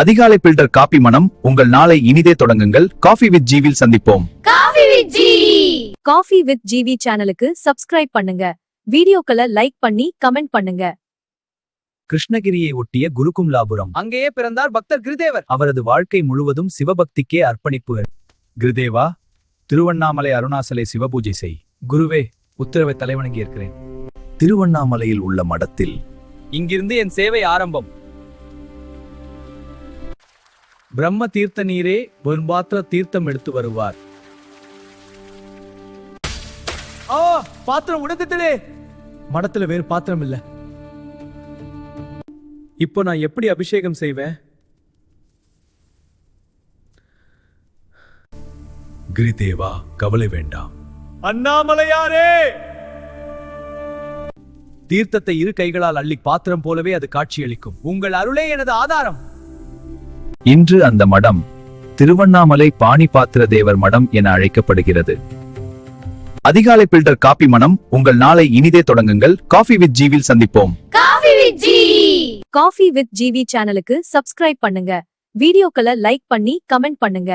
அதிகாலை filter coffee மனம் உங்கள் நாளை இனிதே தொடங்குங்கள். காஃபி வித் ஜீவில் சந்திப்போம். காஃபி வித் ஜிவி சேனலுக்கு சப்ஸ்கிரைப் பண்ணுங்க. வீடியோக்களை லைக் பண்ணி கமெண்ட் பண்ணுங்க. கிருஷ்ணகிரியை ஒட்டிய குருகும்லாபுரம், அங்கேயே பிறந்தார் பக்தர் கிருதேவர். அவரது வாழ்க்கை முழுவதும் சிவபக்திக்கே அர்ப்பணிப்பு. கிருதேவா, திருவண்ணாமலை அருணாசலை சிவபூஜை செய். குருவே, உத்தரவை தலைவணங்கி இருக்கிறேன். திருவண்ணாமலையில் உள்ள மடத்தில் இங்கிருந்து என் சேவை ஆரம்பம். பிரம்ம தீர்த்த நீரே ஒரு பாத்திர தீர்த்தம் எடுத்து வருவார். பாத்திரம் உடைந்துட்டே. மடத்துல வேறு பாத்திரம் இல்ல. இப்போ நான் எப்படி அபிஷேகம் செய்வேன்? கிரிதேவா, கவலை வேண்டாம். அண்ணாமலையாரே, தீர்த்தத்தை இரு கைகளால் அள்ளி பாத்திரம் போலவே அது காட்சியளிக்கும். உங்கள் அருளே எனது ஆதாரம். இன்று அந்த மடம் திருவண்ணாமலை பாணிபாத்திர தேவர் மடம் என அழைக்கப்படுகிறது. அதிகாலை பில்டர் காபி மனம் உங்கள் நாளை இனிதே தொடங்குங்கள். காஃபி வித் ஜீவில் சந்திப்போம். காஃபி வித் ஜிவி சேனலுக்கு சப்ஸ்கிரைப் பண்ணுங்க. வீடியோக்களை லைக் பண்ணி கமெண்ட் பண்ணுங்க.